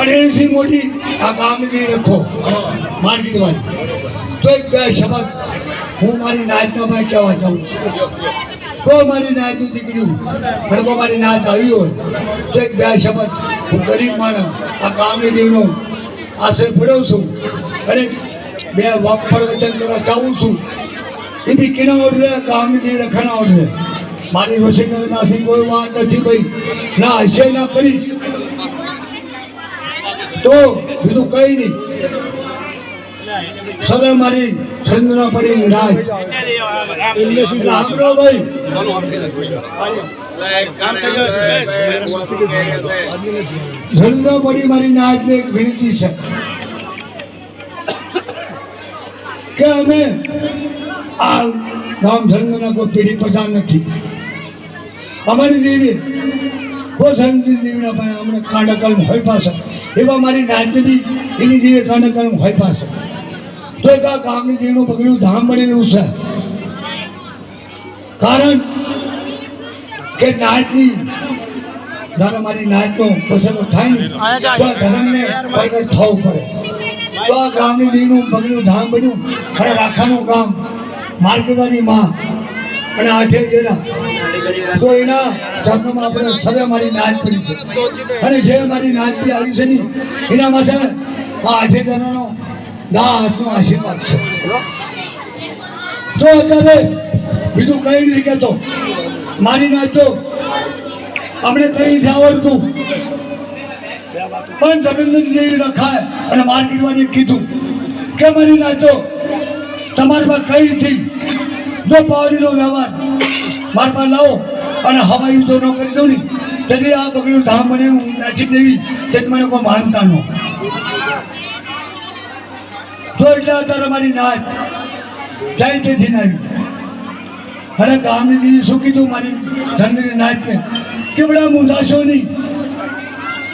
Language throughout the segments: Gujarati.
અઢેણથી મોટી આ ગામની રખો માર્કેટ વાળી તો એક બે શબ્દ હું મારી નાયતના ભાઈ કહેવા ચાહું છું. કોઈ મારી નાયતની દીકરી અને કોઈ મારી નાયત આવી હોય તો એક બે શબ્દ હું ગરીબ માણસ આ ગામની દેવનો આશરે પડ્યો છું અને બે પ્રવચન કરવા ચાહું છું. એ બી કેના ઓર્ડરે ગામની દેવ રખાના ઓર્ડરે મારી રોશનનાથી કોઈ વાત નથી ભાઈ, ના હશે ના કરી તો બીજું કઈ નહીં. સરે મારી ચંદ્ર પડી રાજ આપણો ભાઈ ચંદ્ર પડી મારી નાજને એક વિનંતી છે કે અમે આ ગામ ધર્મના કોઈ પેઢી પ્રધાન નથી. અમારી દેવી કોઈ ધર્મની દેવીના પાસે અમને કાંડાકલમ હોય પાછા એવા મારી નાજને બી એની દેવી કાંડાકલમ હોય પાછા તો એક આ ગામની દેવીનું પગલું ધામ બનેલું છે. કારણ કે નાજની જ્યારે મારી નાજનો પસંદ થાય ને તો આ ધર્મને પ્રગટ થવું પડે. તો આ ગામની દેવીનું પગલું ધામ બન્યું અને રાખાનું ગામ માર્કેટવાળી માં અને આઠે જેના તો એના જન્મમાં આપણે સવે મારી નાચ પડી છે અને જે મારી નાચ બી આવી છે ને એના માટે આ આઠે જણાનો દાસનો આશીર્વાદ છે. તો અત્યારે બીજું કઈ નહીં કહેતો, મારી નાચ તો અમને કઈ નથી આવડતું પણ જમીન જેવી રખાય અને માર્કેટવાળીએ કીધું કે મારી નાચ તો તમારી પાસે કઈ નથી, જો પાવડીનો વ્યવહાર મારા પાસે લાવો અને હવાઈ તો ન કરી દઉં ને તેથી આ પગલું ધામ મને હું નાચી દેવી તે મને કોઈ માનતા ન તો એટલે અત્યારે મારી નાચ જાય તેથી નાવી અને ગામની દીદી શું કીધું મારી ધનની નાચને કે બધા મુંદાશો નહીં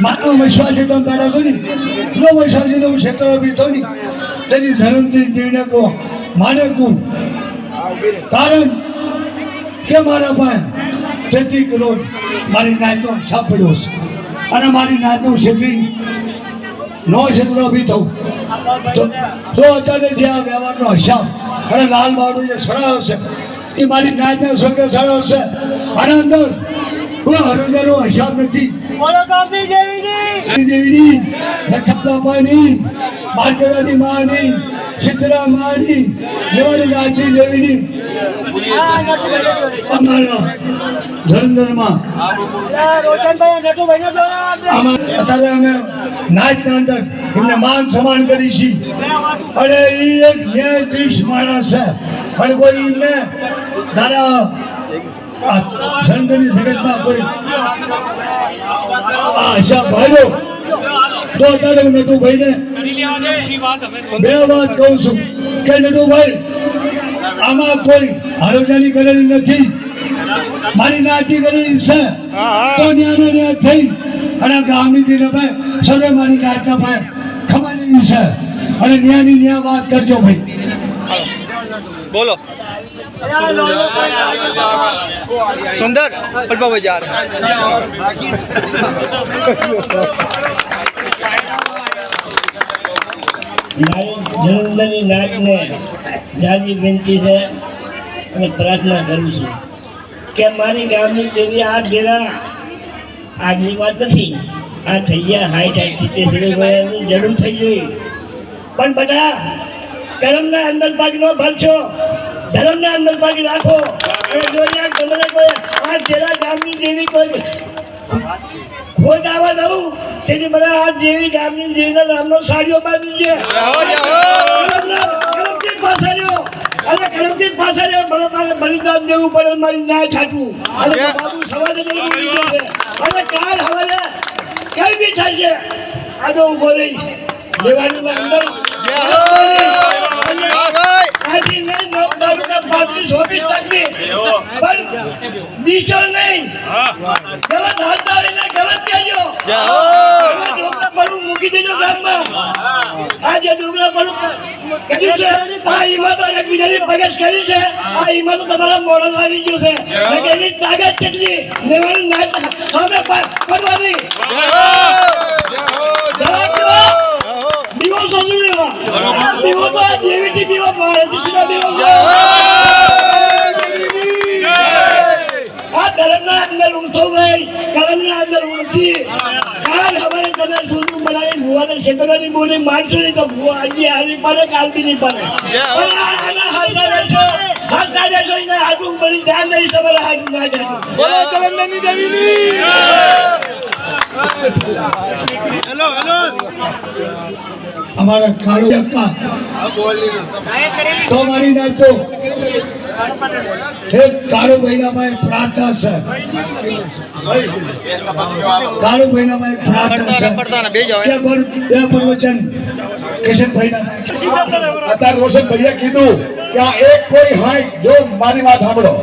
માનો વિશ્વાસે તમે બેઠા છો ને નો વિશ્વાસી હું ક્ષેત્ર બી થયો ને તેની ધનથી દેવીને કહો માને કહું કારણ કે મારા પાસે 33 કરોડ મારી નાચનો હિસાબ પડ્યો છે અને મારી નાચનું ક્ષેત્રી નો ક્ષેત્ર બી થવું તો અત્યારે જે આ વ્યવહારનો હિસાબ અને લાલ બાવડો જે છડાયો છે એ મારી નાચના સ્વર્ગે છડાયો છે અને અંદર કોઈ હરોજાનો હિસાબ નથી. દેવીની નખત્રાપાની માર્કેટની માની ચિત્રા માની લેવાની નાચની દેવીની અમારા ધરંધરમાં અત્યારે અમે નાચના અંદર એમને માન સન્માન કરી છીએ અને એ એક ન્યાયાધીશ માણસ છે અને કોઈ એમને દાદા ધરંધરની જગતમાં કોઈ આશા ભાઈઓ તો અત્યારે હું નટુભાઈને બે વાત કહું છું કે નટુભાઈ આમાં કોઈ હરોજાની કરેલી નથી, મારી નાચી કરેલી છે તો ન્યાનો ન્યાય થઈ અને ગામની જીને ભાઈ સર્વે મારી નાચના ભાઈ ખમાની છે અને ન્યાયની ન્યાય વાત કરજો ભાઈ. बोलो सुंदर पलपा भाई जा रहे જન્મની નાચને જાજી વિનંતી છે અને પ્રાર્થના કરું છું કે મારી ગામની દેવી આ ડેરા આગની વાત નથી, આ થઈ ગયા 60-70 જરૂર થઈ ગઈ પણ બધા ધર્મના અંદર ભાગનો ભરશો, ધર્મના અંદર ભાગી રાખો અને જોઈએ તમને કોઈ આ ડેરા ગામની દેવી કોઈ ખોટ આવવા દઉં તેથી બધા આ દેવી ગામની દેવીના નામનો સાડીઓ બાંધી છે અને કરમથી પાછા બલિદાન દેવું પડે મારી ના છાટવું અને બાબુ સવારે અને કાલ હવાલે કઈ બી થાય છે આનો ઉભો રહીશ દેવાળીમાં અંદર આજે નહીં 9 તાલુકા 35-20 તકની પણ દિશો નહીં ગલત હાથારીને ગલત કહેજો ડોકરા પડું મૂકી દેજો ગામમાં. આજે ડોકરા પડું કર્યું છે આ ઈમાતો એકબીજાની પગેશ કરી છે, આ ઈમાતો તમારા મોડલ આવી ગયું છે એની તાકાત કેટલી લેવાની ના સામે પડવાની ભગવાને શેતરાની બોલી માનશો નહીં તો આજે હારી પડે કાલ બી નહીં પડે પણ આના હાથા રહેશો એને આગળ બની ધ્યાન નહીં તમારે હાથ ના જાય બોલો જલંધરની દેવીની હેલો હેલો અમારા કાળુ અક્કા તો મારી નાખતો એક કાળુ મહિનામાં એક પ્રાર્થના છે કાળુ મહિનામાં એક પ્રાર્થના છે કે પ્રવચન કિશનભાઈના અત્યારે રોશન ભૈયા કીધું કે આ એક કોઈ હાય જો મારી વાત સાંભળો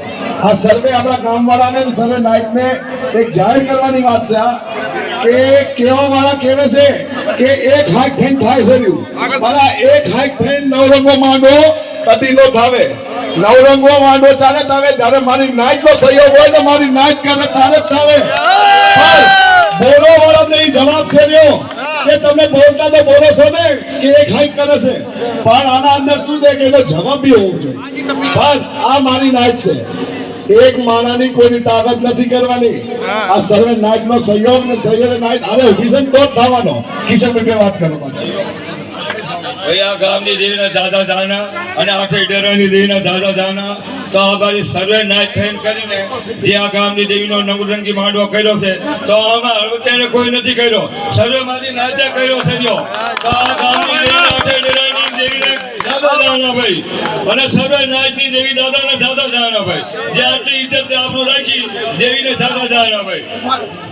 આ સર્વે આપણા ગામવાળાને અને સર્વે નાયકને એક જાહેર કરવાની વાત છે આ કે કેવા વાળા કહેવે છે કે એક હાઈક થઈને થાય છે રહ્યું મારા એક હાઈક થઈને નવરંગો માંડો કદી નો થાવે નવરંગો માંડો ચાલે તાવે જ્યારે મારી નાયકનો સહયોગ હોય તો મારી નાયક કરે તારે જ થાવે બોલો વાળાને ઈ જવાબ છે રહ્યો કે તમે બોલતા તો બોલો છો ને કે એક હાઈક કરે છે પણ આના અંદર શું છે કે એનો જવાબ બી હોવો જોઈએ પણ આ મારી નાયક છે એક માણાની કોઈની તાકાત નથી કરવાની આ સર્વે નાયકનો સહયોગ ને સહયોગ નાયક અરે ઉભી છે તો જ થવાનો કિશનભાઈ વાત કરો ભાઈ આ ગામની દેવીના દાદા જાના અને આખી ડેરાની દેવીના દાદા જાના તો આ બાજુ સર્વે નાચ થઈને કરીને જે આ ગામની દેવીનો નવરંગી માંડવો કર્યો છે તો આમાં હવે તેને કોઈ નથી કર્યો સર્વે માંથી નાચે કર્યો છે જો તો આ ગામની દેવીના આખી ડેરાની દેવીને દાદા જાના ભાઈ અને સર્વે નાચની દેવી દાદાને દાદા જાના ભાઈ જે આટલી ઇજ્જત આપણું રાખી દેવીને દાદા જાના ભાઈ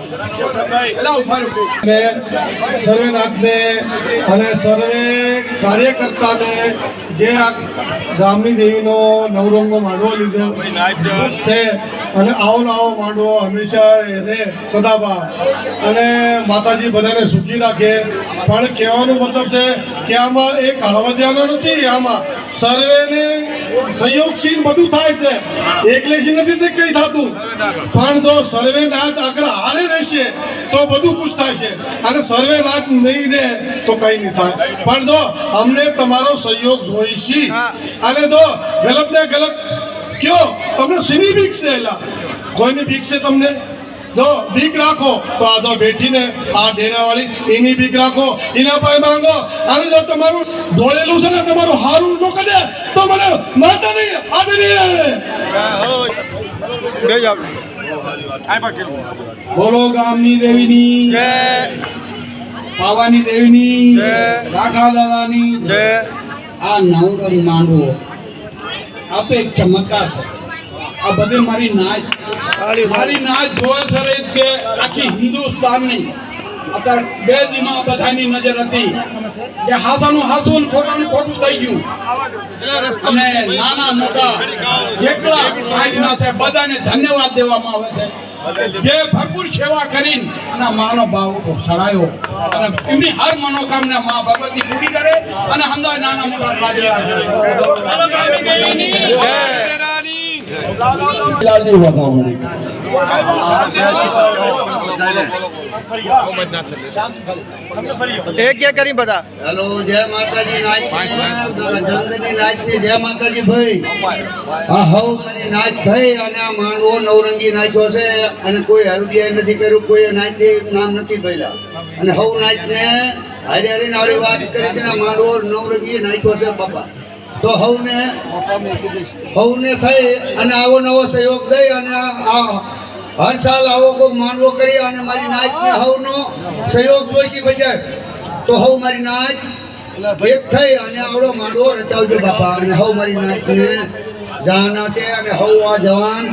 સર્વેનાથને અને સર્વે કાર્યકર્તાને જે આ ગામની દેવીનો નવરંગો માંડવો લીધો છે અને આવો આવો માંડવો હંમેશા રહે સદાબા અને માતાજી બધાને સુખી રાખે પણ કહેવાનો મતલબ છે કે આમાં એક હળવદિયાનો નથી આમાં સર્વેને સહયોગથી બધું થાય છે એકલેથી નથી તે કંઈ થતું પણ જો સર્વે નાથ આગળ હારે રહેશે તો બધું ખુશ થાય છે અને સર્વે નાથ નહીં રહે તો કંઈ નહીં થાય પણ જો અમને તમારો સહયોગ જોઈશે અને જો ગલત ને ગલત કયો તમને સીની બીક છે એલા કોઈની બીક છે તમને જો બીક રાખો તો આ તો બેઠીને આ ડેરાવાળી એની બીક રાખો એના પાસે માંગો અને જો તમારું દોડેલું છે ને તમારું હારું ન કરે તો મને મારતા નહીં આજે નહીં બોલો ગામની દેવીની જય પાવાની દેવીની જય રાખા દાદાની જય આ નવરંગ માંડવો આ તો એક ચમત્કાર છે આ બધી મારી નાચ જોવે છે કે આખી હિન્દુસ્તાનની અત્યારે બે દીમાં બધાની નજર હતી કે હાથાનું હાથું અને ખોટાનું ખોટું થઈ ગયું અને નાના મોટા જેટલા સાઈઝના છે બધાને ધન્યવાદ દેવામાં આવે છે જે ભરપૂર સેવા કરીને અને માનો ભાવ ચડાયો અને એમની હર મનોકામના મા ભગવતી પૂરી કરે અને હમણાં નાના મોટા રાજ્ય લાલજી બતાવો મને એક એક કરી બધા હેલો જય માતાજી નાચ જલંધરની નાચની જય માતાજી ભાઈ આ હવ મારી નાચ થઈ અને આ માંડવો નવરંગી નાચ્યો છે અને કોઈ હરદિયા નથી કર્યું કોઈ નાચ નામ નથી ભર્યા અને હવ નાચને હારી હારીને આવી વાત કરી છે ને આ માંડવો નવરંગી નાચ્યો છે બાપા તો હવને થઈ અને આવો નવો સહયોગ દઈ અને આ હર સાલ આવો કોઈ માંડવો કરી અને મારી નાચને હવનો સહયોગ જોઈશે પછી તો હવ મારી નાચ એક થઈ અને આવડો માંડવો રચાવજો બાપા અને હવ મારી નાચને જાના છે અને હવ આ જવાન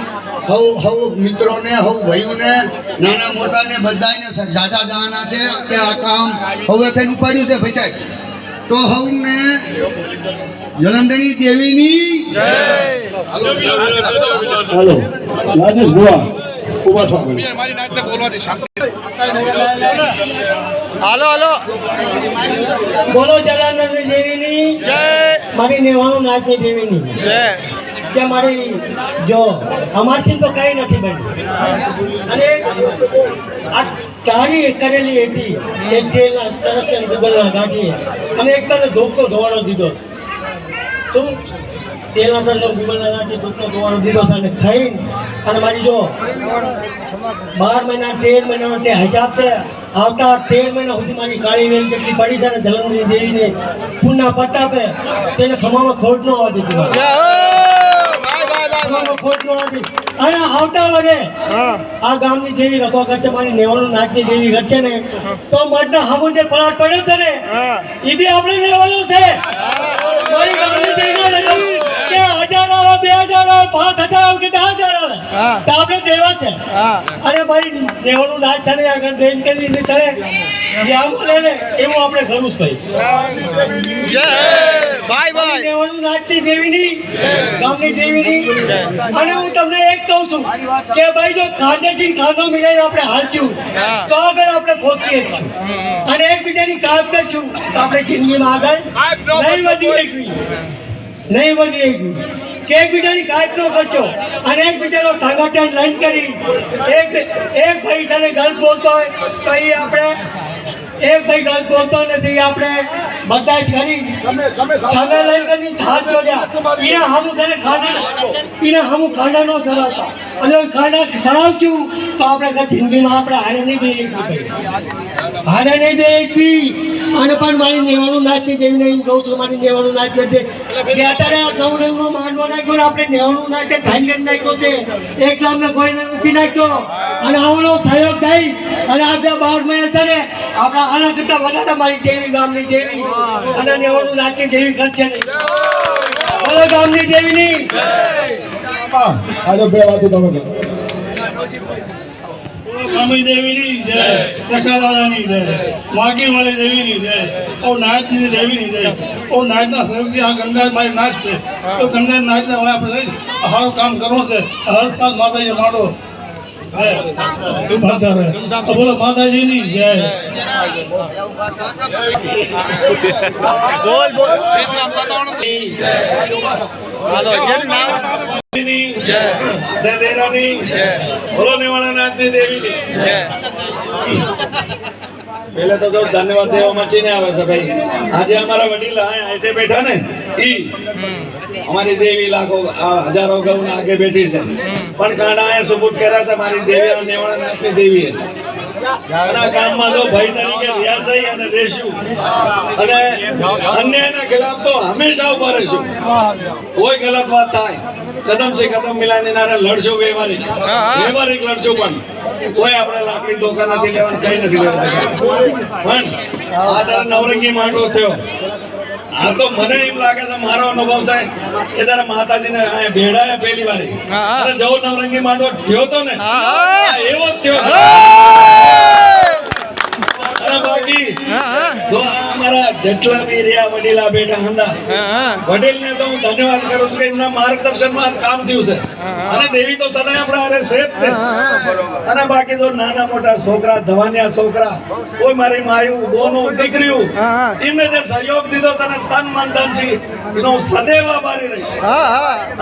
હવ મિત્રોને હવ ભાઈઓને નાના મોટાને બધાને જાજા જવાના છે કે આ કામ હવે થઈને ઉપાડ્યું છે ભાઈ તો હવને જલંધરની દેવીની હાલો રાજેશ ભુવા ઉભા થવા હાલો હાલો બોલો જલાનંદની દેવીની જય મારી નેવાનું નાચની દેવીની જય કે મારી જો અમારથી તો કઈ નથી બન્યું અને આ તારી કરેલી હતી એક તેલના તરફ ગુગલના ગાંઠી અને એક તને ધોકો ધોવાનો દીધો તું તેલના તરફ ગુગલના ગાંઠી ધોકો ધોવાનો દીધો અને ખાઈને અને મારી જો 12 મહિના 13 મહિનાનો તે હિસાબ છે. આવતા 13 મહિના સુધી મારી કાળી વેલ જેટલી પડી છે ને જલંધરી દેવીને પૂરના પટ્ટાપે તેને ખમામાં ખોટ ન આવવા દીધી. ખમામાં ખોટ ન આવતી. અને આવતા વરે આ ગામની જેવી રખવા કરશે મારી નેવાનું નાચની દેવી કરશે ને તો મઠના હામું જે પલાટ પડ્યો છે ને એ બી આપણે લેવાનો છે. મારી ગામની દેવીનો રકમ કે 1000 આવે 2000 આવે 5000 આવે કે 10000 આવે તો આપણે દેવા છે. અને મારી નેવાનું નાચ છે ને આગળ બેન કરી છે ને જે આમ લે ને એવું આપણે કરવું જ ભાઈ. ભાઈ ભાઈ નેવાનું નાચની દેવીની ગામની દેવીની. અને હું તમને એક કહું છું કે ભાઈ જો ખાંડેથી ખાંડો મિલાઈને આપણે હાલશું તો આગળ આપણે પહોંચીએ છીએ. અને એકબીજાની કામ કરશું તો આપણે જિંદગીમાં આગળ નહીં વધી શકવી. કે એકબીજાની કાટ ન કરજો અને એકબીજાનો ધાંગાટાન લાઈન કરી એક ભાઈ તને ગલત બોલતો હોય તો એ આપણે એક ભાઈ ગલત બોલતો નથી આપણે બધા જ કરી સામે લઈને કરી હાથ જોડ્યા. એના હામું તને ખાંડા ન ધરાવતા અને ખાંડા ધરાવશું તો આપણે જિંદગીમાં આપણે હારે નહીં દે એકવી. અને પણ મારી નેવાનું નાચી દેવીને એમ કહું છું મારી નેવાનું નાચ નથી કે અત્યારે આ નવરંગનો માંડવો નાખ્યો ને આપણે નેવાનું નાચે ધાંગર નાખ્યો છે. એક ગામને કોઈને નથી નાખ્યો. અને આવડો થયો દઈ અને આ 12 મહિના છે ને આપણા આના કરતા વધારે મારી દેવી ગામની દેવી અને નેવાનું નાચની દેવી કરશે નહીં. બોલો ગામની દેવીની. આજે બે વાતો તમે કરો. ગામની દેવીની જય, રખા દાદાની જય, માગી વાળી દેવીની જય, ઓ નાચની દેવીની જય. ઓ નાચના સહયોગથી આ ગંગા મારી નાચ છે તો ગંગા નાચને હવે આપણે લઈ સારું કામ કરવું છે. હર સાલ માતાજી માંડો બોલો માતાજીની જય. બોલ બોલ હાલો જેનું નામ બોલો નેવાણા નાચની દેવીની. પેલા તો જો ધન્યવાદ દેવા મચીને આવે છે ભાઈ. આજે અમારા વડીલ અહીંયા બેઠા ને ઈ અમારી દેવી લાખો હજારો ગૌ આગે બેઠી છે પણ કાંડા અહીંયા સુબૂત કર્યા છે મારી દેવી નેવાણા નાચની દેવી. ગામમાં જો ભાઈ તરીકે રહ્યા છે અને રહેશું અને અન્યાયના ખિલાફ તો હંમેશા ઉભા રહીશું. કોઈ ગલત વાત થાય કદમ છે કદમ મિલાની નારે લડશું. વ્યવહારિક લડશું પણ કોઈ આપણે લાકડી ધોકા નથી લેવાનું કઈ નથી લેવાનું. પણ આ નવરંગી માંડવો થયો આ તો મને એમ લાગે છે મારો અનુભવ છે કે તારા માતાજીને ભેડાયા પહેલી વાર અને જવો નવરંગી માંડવો થયો તો ને એવો જ થયો છે. અને બાકી જો અમારા જેટલા બી રહ્યા વડીલા બેઠા હતા વડીલને તો હું ધન્યવાદ કરું છું કે એમના માર્ગદર્શનમાં કામ થયું છે. અને દેવી તો સદાય આપણા હારે છે જ તે. અને બાકી તો નાના મોટા છોકરા જવાનિયા છોકરા કોઈ મારી માયું બોનું દીકરીઓ એમને જે સહયોગ દીધો છે તન મન ધન છે એનો હું સદૈવ આભારી રહીશ.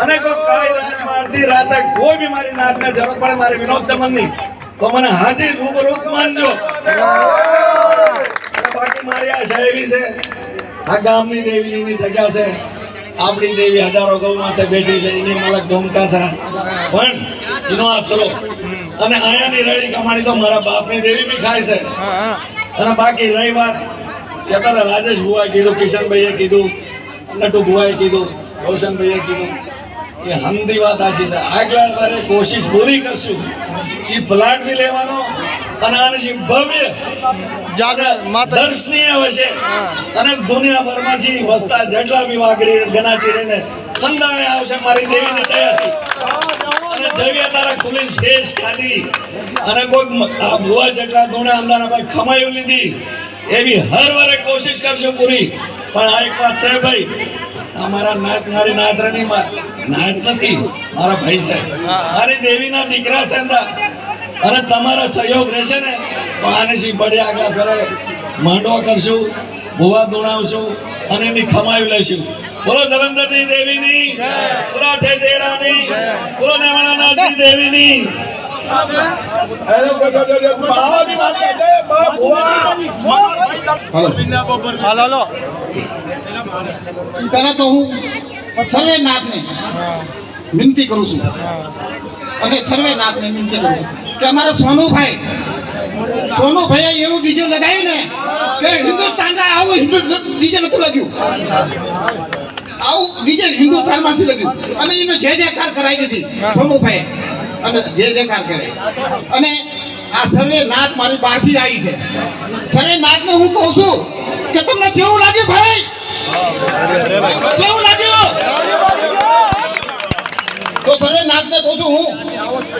અને કોઈ કાળી રાત અડધી રાતે કોઈ બી મારી નાચને જરૂર પડે મારી વિનોદ ચમનની તો મને હાજી રૂબરૂ માનજો. બાકી મારી આશા એવી છે આ ગામની દેવીની જગ્યા છે. આપણી દેવી હજારો ગૌ માથે બેઠી છે એની માલક ડોમકા છે પણ એનો આશરો અને આયાની રળી કમાણી તો મારા બાપની દેવી બી ખાય છે. અને બાકી રહી વાત કે અત્યારે રાજેશ ભુવાએ કીધું, કિશનભાઈએ કીધું, નટુ ભુવાએ કીધું, રોશનભાઈએ કીધું એ હમદી વાત આશી છે. આગલા વારે કોશિશ પૂરી કરશું એ પ્લાટ બી લેવાનો અને આની ભવ્ય દર્શનીય હશે અને દુનિયાભરમાંથી વસતા જેટલા બી વાઘરી ગણાતી રહીને ખંડાણે આવશે મારી દેવીની દયાથી. અને જવ્યા તારા ખુલીને શેષ ખાધી અને કોઈ ભુવા જેટલા દોણા અંદાના ભાઈ ખમાયું લીધી એવી હર વારે કોશિશ કરશું પૂરી. પણ આ એક વાત છે ભાઈ અમારા નાત મારી નાતરાની નાત નથી મારા ભાઈ છે મારી દેવીના દીકરા છે અને તમારો સહયોગ રહેશે ને તો આને બળે આગળ ફેરે માંડવા કરશું, ભુવા દોણાવશું અને એની ખમાયું લઈશું. બોલો જલંધરની દેવીની, બોલો ઠેદેરાની, બોલો નેવાણાનાથની દેવીની. હાલો પહેલા તો હું સર્વે નાથને વિનંતી કરું છું અને સર્વે નાથને વિનંતી કરું છું કે અમારા સોનુભાઈએ એવું ડીજે લગાવ્યું ને કે હિન્દુસ્તાનના આવું ડીજે નતું લાગ્યું, આવું ડીજે હિન્દુસ્તાનમાંથી લાગ્યું અને એનો જે કાર કરાવી નથી સોનુભાઈએ અને જે કાર કરે. અને આ સર્વે નાથ મારી બહારથી આવી છે. સર્વે નાથને હું કહું છું કે તમને કેવું લાગ્યું ભાઈ, કેવું લાગ્યું? તો સર્વે નાથને કહું છું હું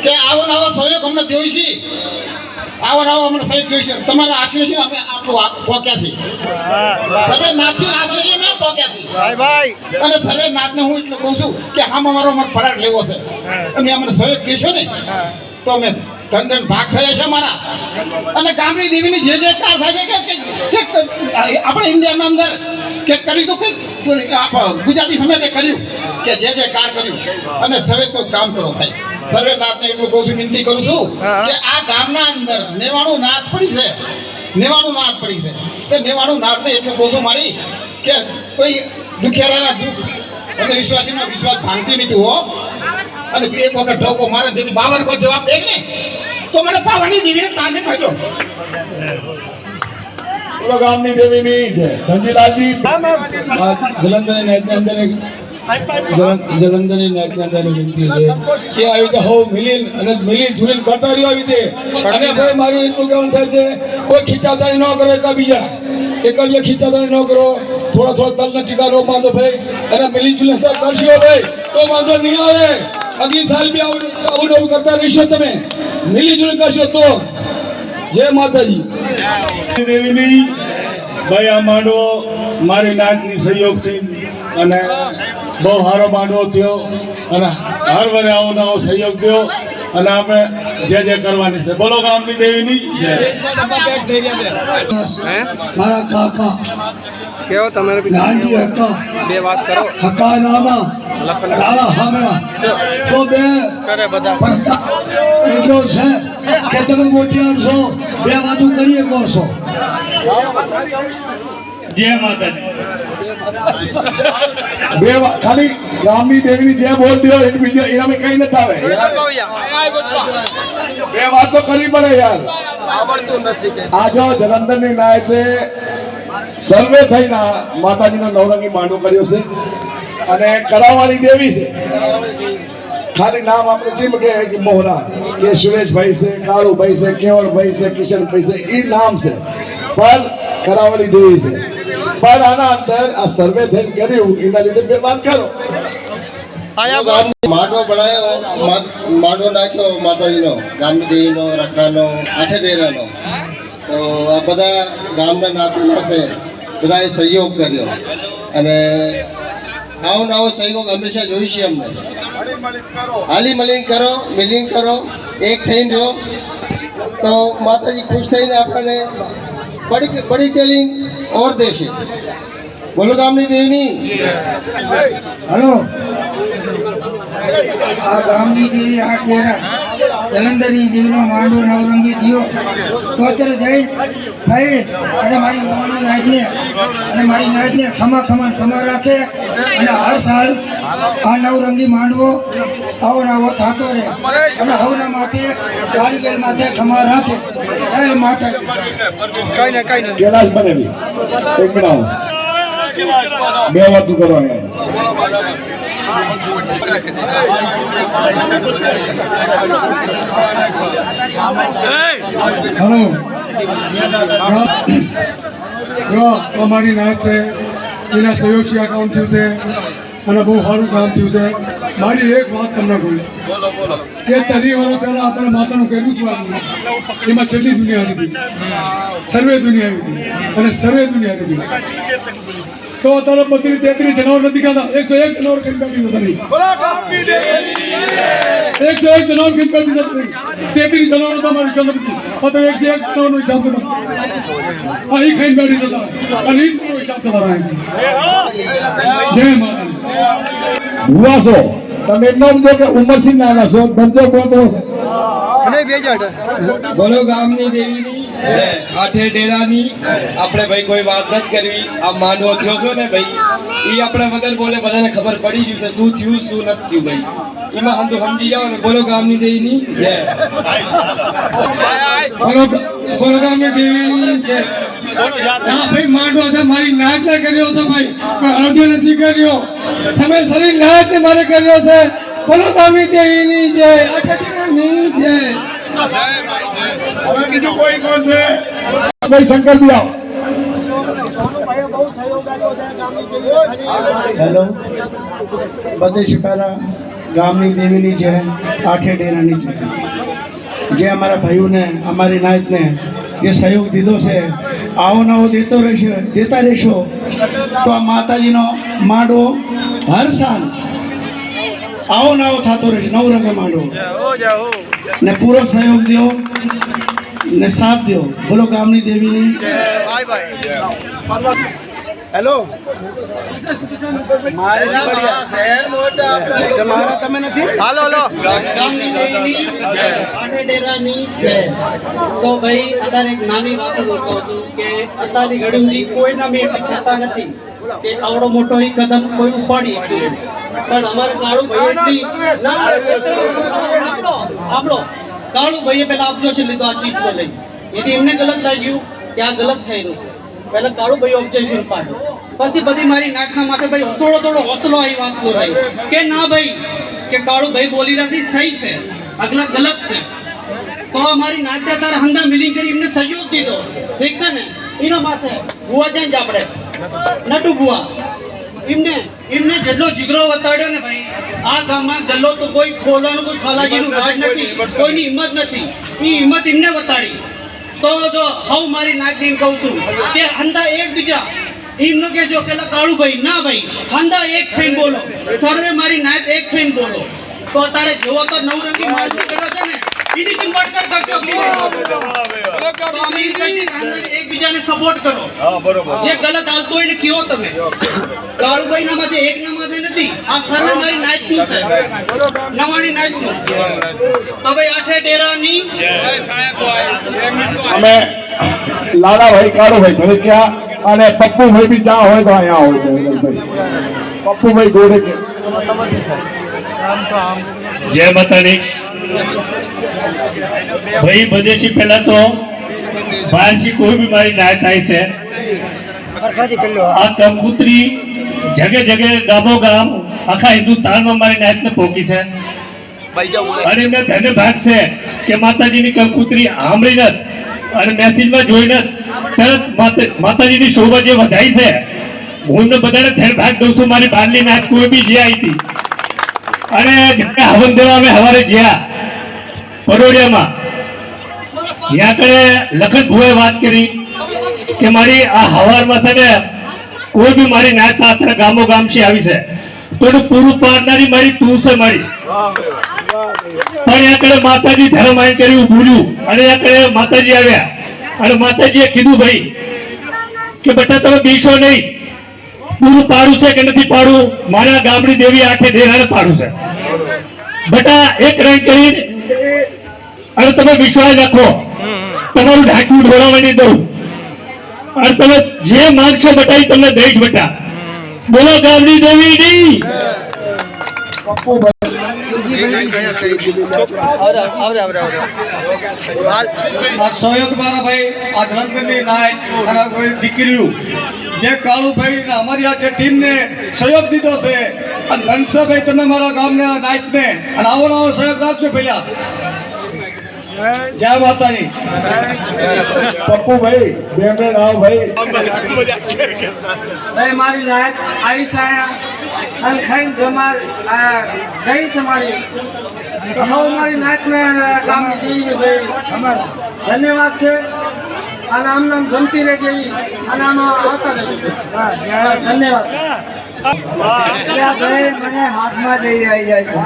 કે આવો ને આવો સહયોગ અમને દેવી છે, આવો ને આવો અમને સહયોગ દેવી છે. તમારા આશીર્વાદ છે અમે આટલું પહોંચ્યા છીએ. સર્વે નાથથી આશીર્વાદ અમે પહોંચ્યા છીએ. અને સર્વે નાથને હું એટલું કહું છું કે આમ અમારો ફરાટ લેવો છે અને અમને સહયોગ દેશો ને તો અમે ધન ભાગ થયા છે અમારા. અને ગામની દેવીની જે કાર થાય છે કે આપણે ઇન્ડિયાના અંદર કે કરી તો કંઈક ગુજરાતી સમયે કર્યું કે જે કાર કર્યું અને સર્વે કોઈ કામ કરો ભાઈ. સર્વે નાથને એટલું કહું છું, વિનંતી કરું છું કે આ ગામના અંદર નેવાણું નાથ પડી છે, નેવાણું નાથ પડી છે. કે નેવાણું નાથને એટલું કહું છું મારી કે કોઈ દુખિયારાના દુઃખ અને વિશ્વાસીનો વિશ્વાસ ભાંગતી નથી હો. અને એક વખત ઢોકો મારે તેથી બાવન કોઈ જવાબ દે ને તો મને પાવાની દેવીને તાંડે કરજો. ગામની દેવીની જય. ધનજીલાલજી જલંધરની નાયકની અંદર જલંધરની નાયકની અંદર વિનંતી છે કે આવી રીતે હો મિલી ઝૂલીને કરતા રહ્યો આવી રીતે. અને ભાઈ મારું એટલું કહેવાનું થાય છે કોઈ ખીચાતાણી ન કરો એકા બીજા, એકલ્ય ખીચાતાણી ન કરો. થોડા તલના ટીકા રો બાંધો ભાઈ અને મિલી ઝૂલીને કરશો ભાઈ તો વાંધો નહીં આવે. અગલી સાલ બી આવું નવું કરતા રહીશો તમે, મિલી ઝૂલી કરશો તો. જય માતાજી. દેવીની ભાઈ આ માંડવો મારી નાતની સહયોગથી અને બહુ સારો માંડવો થયો અને હર વરે આવો નવો સહયોગ થયો અને અમે જે કરવાની છે. બોલો ગામની દેવીની જય. મારા કાકા કેવો તમારે નાનજી હકા બે વાત કરો હકા રામા રાવા હામરા તો બે કરે બધા પ્રસ્તાવ એટલો છે કે તમે મોટિયાર છો, બે વાતો કરીએ કહો છો. જય માતાજી. બે ખાલી ગામની દેવીની જે બોલ દો એની બીજા એનામાં કઈ નથી આવે. બે વાતો કરવી પડે યાર. આ જો જલંધરની નાયતે સર્વે થઈને માતાજીનો નવરંગી માંડવો કર્યો છે અને કરાવવાની દેવી છે. ખાલી નામ આપણે જેમ કે મોહરા કે સુરેશભાઈ છે, કાળુભાઈ છે, કેવળભાઈ છે, કિશનભાઈ છે, એ નામ છે પણ કરાવવાની દેવી છે. પણ આના અંદર આ સર્વે થઈને કર્યું એના લીધે બે વાત કરો. માંડવો બનાવ્યો, માંડવો નાખ્યો માતાજીનો, ગામની દેવીનો, રખાનો, આઠે દેરાનો. તો આ બધા ગામના નાતુ પાસે બધાએ સહયોગ કર્યો અને આવો નવો સહયોગ હંમેશા જોઈશે અમને. હાલી મલિંગ કરો, મિલિંગ કરો, એક થઈને રહો તો માતાજી ખુશ થઈને આપણને બડી તેલી ઓર દેશે. બોલો ગામની દેવીની. હલો, આ ગામની દેવી આ ડેરા જલંધરની દેવીનો માંડવો નવરંગી થયો તો અત્યારે જઈ થઈ અને મારી નાયકને ખમા રાખે અને હર સાલ આ નવરંગી માંડવો આવો ને આવો થતો રહે અને હવના માથે કાળીબેલ માથે ખમા રાખે. એ માતા કૈલાશ બનેલી એક મિનિટ બે વાતો કરવાની. હલો, જો અમારી નાત છે એના સહયોગથી આ કામ થયું છે અને બહુ સારું કામ થયું છે. મારી એક વાત તમને કહું કે 30 વર્ષ પહેલાં આપણે માતાનું કર્યું હતું આવ્યું એમાં કેટલી દુનિયા હતી, સર્વે દુનિયા આવી હતી અને સર્વે દુનિયા હતી. તો અત્યારે 32-33 જનાવર નથી ખાતા, 101 જનાવર કરી બેઠી જતા રહી, 101 જનાવર કરી બેઠી જતા રહી. 33 જનાવર તમારી હિસાબ નથી, અત્યારે 101 જનાવરનો હિસાબ થતા અહીં ખાઈને બેઠી જતા અને એ હિસાબ થતા રહે. જય માતા. ભુવા છો તમે એમ સમજો કે ઉંમરથી નાના છો, દરજ્જો બોલો છે. બોલો ગામની દેવીની આઠે ડેરાની. આપણે ભાઈ કોઈ વાત નથી કરવી. આ માંડવો થયો છો ને ભાઈ, એ આપણે વગર બોલે બધાને ખબર પડી ગયું છે શું થયું શું નથી થયું ભાઈ. એમાં આમ તો સમજી જાઓ ને બોલો ગામની દેવીની જય બોલો બોલો ગામની દેવીની જય હા ભાઈ માંડવો છે મારી નાક ને કર્યો છે ભાઈ કોઈ અડધો નથી કર્યો સમય શરીર નાક ને મારે કર્યો છે બોલો ગામની દેવીની જય અખતરાની જય હવે બીજું કોઈ કોણ છે ભાઈ શંકર બિયાવ હેલો બધેથી પહેલાં ગામની દેવીની જય આઠે ડેરાની જય જે અમારા ભાઈઓને અમારી નાયતને જે સહયોગ દીધો છે આવો નવો દેતા રહેશો તો આ માતાજીનો માંડવો હર સાલ આવો નવો થતો રહેશે નવરંગે માંડવો ને પૂરો સહયોગ દો ને સાથ દો બોલો ગામની દેવીની હેલો ગામની દેવીની આઠે ડેરાની જય તો ભાઈ અત્યારે એક નાની વાત જ હું કહું છું કે અત્યારની ઘડી સુધી કોઈના મેં એટલી સત્તા નથી કે આવડો મોટો એ કદમ કોઈ ઉપાડી શક્યું. પણ અમારે કાળુભાઈ આપણો કાળુભાઈએ પેલા ઓબ્જેક્શન લીધો આ ચીજને લઈ જેથી એમને ગલત લાગ્યું કે આ ગલત થયેલું છે. પહેલા કાળુભાઈ ઓબ્જેક્શન પાડ્યું પછી બધી મારી નાખના માથે ભાઈ થોડો હોસલો આવી વાતનો રહી કે ના ભાઈ કે કાળુભાઈ બોલી નથી સહી છે અગલા ગલત છે તો અમારી નાખતા તારે હંગા મિલિંગ કરી એમને સહયોગ દીધો ઠીક છે ને એના માથે બુવા જાય જ આપણે નટુ બુવા એમને જેટલો જીગરો બતાડ્યો ને ભાઈ આ ગામમાં ગલ્લો તો કોઈ ખોલવાનું કોઈ ખાલાજીનું રાજ નથી કોઈની હિંમત નથી એ હિંમત એમને બતાડી તો જો હું મારી નાખીને કહું છું કે હંદા એકબીજા એમનો કહેજો કે કાળુભાઈ ના ભાઈ હંદા એક થઈને બોલો સર્વે મારી નાક એક થઈને બોલો તો તારે જેવો તો નવરંગી માણસો કર્યો છે ને એની ચિંબડકર કરજો તો અમે એમ કહીએ કે એકબીજાને સપોર્ટ કરો જે ગલત હાલતો હોય ને કયો તમે કાળુભાઈ ના માથે એક ના માથે નથી આ સર્વે મારી નાચનું છે નવાણી નાચનું તો ભાઈ આઠે ડેરાની અમે લાલાભાઈ કાળુભાઈ ધડકિયા અને પપ્પુભાઈ બી ચા હોય તો અહીંયા હોય ભાઈ પપ્પુભાઈ ગોડે કે જય માતાની ભાઈ બધેથી પહેલા તો બહારથી કોઈ બી મારી ના થાય છે આ કંકુતરી જગે જગે ગામો ગામ આખા હિન્દુસ્તાનમાં મારી નાયતને પહોંચી છે અને એમને ધન્યવાદ છે કે માતાજીની કંકુતરી સાંભળી નથી અને મેસેજમાં જોઈને તરત માતાજીની શોભા જે વધાઈ છે હું એમને બધાને ધન્યવાદ દઉં છું. મારી બહારની નાત કોઈ બી જે આવી હતી અને હવન દેવા અમે સવારે ગયા પરોડિયામાં ત્યાં કણે લખન ભુએ વાત કરી કે મારી આ હવારમાં છે ને કોઈ બી મારી નાત અત્યારે ગામો ગામ છે આવી છે તો એનું પૂરું પાડનારી મારી તું છે મારી પણ ત્યાં કણે માતાજી ધર્મ આઈ કરી ભૂલ્યું અને ત્યાં કણે માતાજી આવ્યા અને માતાજીએ કીધું ભાઈ કે બેટા તમે બીસો નહીં પૂરું પાડું છે કે નથી પાડું મારા ગામડી દેવી આઠે ડેરાને પાડું છે બેટા એક રંગ કરી અને તમે વિશ્વાસ રાખો તમારું ઢાંકવું ઢોળાવા નહીં દઉં અને તમે જે માંગશો બેટા એ તમને દઈશ બેટા બોલો ગામડી દેવી ની સહયોગ મારા ભાઈ આ જલંધરની નાય અને કોઈ દીકરીઓ જે કાળુભાઈ ને અમારી આ જે ટીમને સહયોગ દીધો છે અને ઘનશ્યામભાઈ તમે મારા ગામના નાયકને અને આવો નવો સહયોગ આપજો પહેલા જય માતાજી પપ્પુભાઈ બે મિનિટ આવો ભાઈ ભાઈ મારી નાયક આવી સાયા અને ખાઈને જમા ગઈ સમાડી હવે મારી નાયકને ગામની દેવી ભાઈ ધન્યવાદ છે અને આમ નામ જમતી રહે જેવી અને આમાં આવતા રહે ધન્યવાદ ભાઈ મને હાથમાં દઈ આવી જાય છે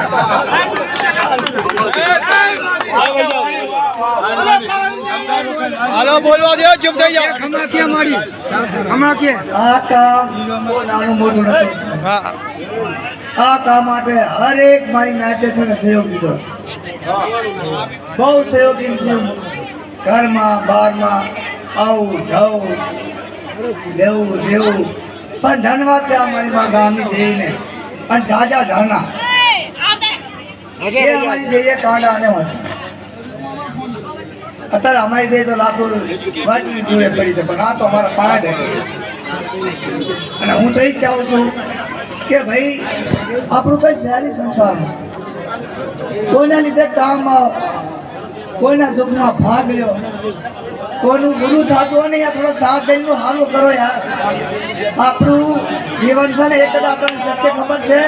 હાલો બોલવા દો ચૂપ થઈ જાઓ ખમા ક્યાં મારી ખમા ક્યાં આ કામ બહુ નાનું મોટું નથી આ કામ માટે હરેક મારી નાયક સહયોગ દીધો બહુ સહયોગી છું ઘરમાં બહારમાં આવું જાઉં લેવું દેવું પણ ધન્યવાદ છે અમારી માં ગામની દેવીને પણ જાજા જાના એ અમારી દેહ કાંડા અને અત્યારે અમારી દેહ તો લાખો વાટની દૂરે પડી છે, પણ આ તો અમારા પાણા બેઠે. અને હું તો એ જ ચાહું છું કે ભાઈ આપણું કઈ શહેરી સંસારમાં કોઈના લીધે કામમાં, કોઈના દુઃખમાં ભાગ લ્યો, કોઈનું ગુરુ થતું હોય ને યાર થોડો સાથ દઈને સારું કરો યાર. આપણું જીવન છે ને એક જ આપણને સત્ય ખબર છે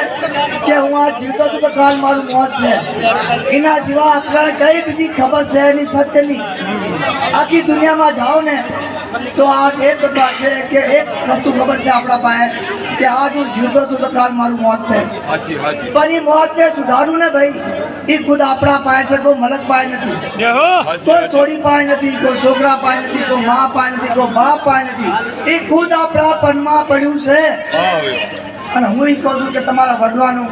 કે હું આ જીવતો છું તો કાલ મારું મોત છે. એના સિવાય આપણને કઈ બીજી ખબર છે એની સત્યની. આખી દુનિયામાં જાઓ ને તો આ એક જ વાત છે કે એક વસ્તુ ખબર છે આપણા પાસે કે આજ હું જીવતો છું તો કાલ મારું મોત છે. પણ એ મોત ને સુધારું ને ભાઈ, એ ખુદ આપણા પાસે કોઈ મલક પાસે નથી, કોઈ છોડી પાસે નથી, કોઈ છોકરા પાસે નથી, કોઈ મા પાસે નથી, કોઈ બાપ પાસે નથી. એ ખુદ આપણા પનમાં પડ્યું છે. અને હું એ કહું છું કે તમારા વડવાનું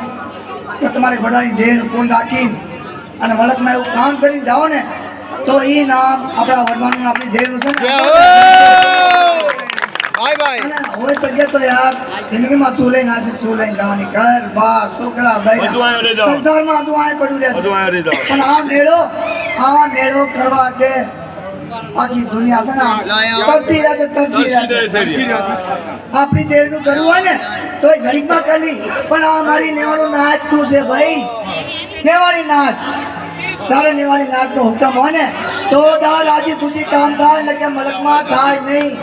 કે તમારી વડવાની દેહનું પૂન રાખી અને મલકમાં એવું કામ કરીને જાઓ ને તો એ નામ આપણા વડવાનું આપણી દેહનું છે ને. અને હોય શકે તો યાર જિંદગીમાં શું લઈને આવશે, શું લઈને જવાની, ઘર બાર છોકરા ભાઈ સંસારમાં બધું આ પડ્યું રહેશે. પણ આ મેળો કરવા માટે આખી દુનિયા છે ને તરસી રહેશે, તરસી રહેશે. આપણી દેહનું કરવું હોય ને તો એ ઘડીકમાં કરી, પણ આ મારી નેવાળું નાચ તું છે ભાઈ, નેવાળી નાચ. તારે નેવાળી નાચ નો હુકમ હોય ને તો દાર રાજી ખુશી કામ થાય, એટલે કે મલકમાં થાય નહીં.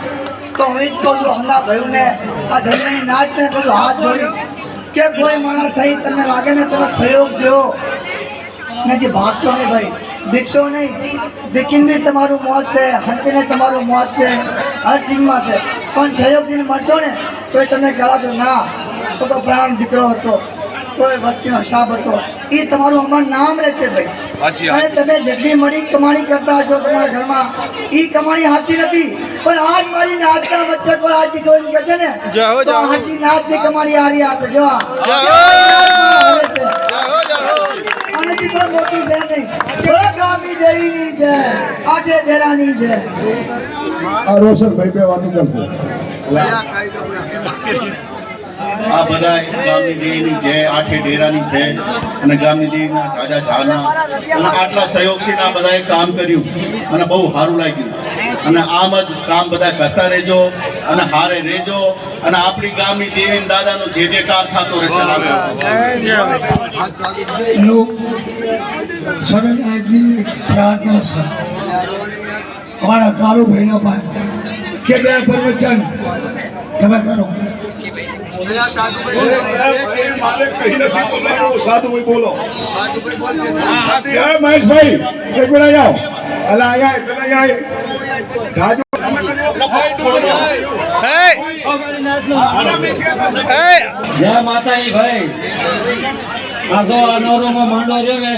તો હું જ કહું છું હમણાં ભયું ને આ જમીનની નાચ ને કહું છું હાથ જોડી કે કોઈ માણસ સહી તમને લાગે ને તમે સહયોગ દો ને. જે ભાગશો નહીં ભાઈ, દીક્ષો નહીં, દીકીને બી તમારું મોત છે, હંતીને તમારું મોત છે, હર ચીજમાં છે. પણ સહયોગ દિન મળશો ને તો એ તમે કહેવાશો ના તો પ્રાણ દીકરો હતો, કોઈ વસ્તીનો હિસાબ હતો. એ તમારું અમારું નામ રહેશે ભાઈ. અને તમે જેટલી મળી કમાણી કરતા હશો તમારા ઘરમાં એ કમાણી સાચી નથી, પણ આજ મારી નાચના વચ્ચે કોઈ આજ દીકરો એમ કહે છે ને તો સાચી નાચની કમાણી હારી હશે. જો અને જે કોઈ મોટી છે નહીં, ગામી દેવીની છે, આઠે દેરાની છે. આ રોશનભાઈ બે વાતો કરશે. આ બધા ગામની દેવીની છે, આઠે ડેરાની છે અને ગામની દેવીના જાજા જાના અને આટલા સહયોગથી આ બધાએ કામ કર્યું અને બહુ સારું લાગ્યું. અને આમ જ કામ બધા કરતા રહેજો અને હારે રહેજો અને આપણી ગામની દેવી દાદાનો જે કાર થતો રહેશે. સમયની એક પ્રાર્થના છે અમારા કાળુભાઈના પાસે કે બે પ્રવચન તમે કરો. સાધુભાઈ બોલો. મહેશભાઈ એક મિનિટ આવો. અલા અહીંયા જય માતાજી ભાઈ. આ જો આ નવરોમાં માંડો રહ્યો ને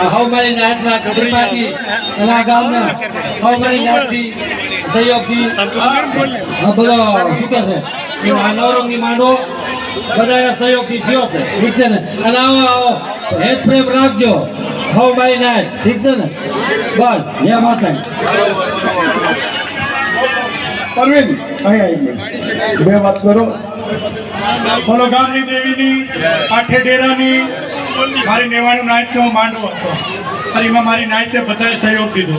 આ હવ મારી નાચના કૃપાથી અને આ ગામના હવ મારી નાચથી સહયોગથી આ બધો શું કહે છે આ નવરંગી માંડો બધા સહયોગથી થયો છે. ઠીક છે ને? અને આવો આવો હેત પ્રેમ રાખજો. હવ મારી નાચ. ઠીક છે ને? બસ જય માતાજી. પરવીન અહીંયા એક મિનિટ બે વાત કરો. બોલો ગામની દેવીની આઠે ડેરાની મારી નેવાનું નાચનો માંડવો હતો અને એમાં મારી નાચે બધાએ સહયોગ દીધો.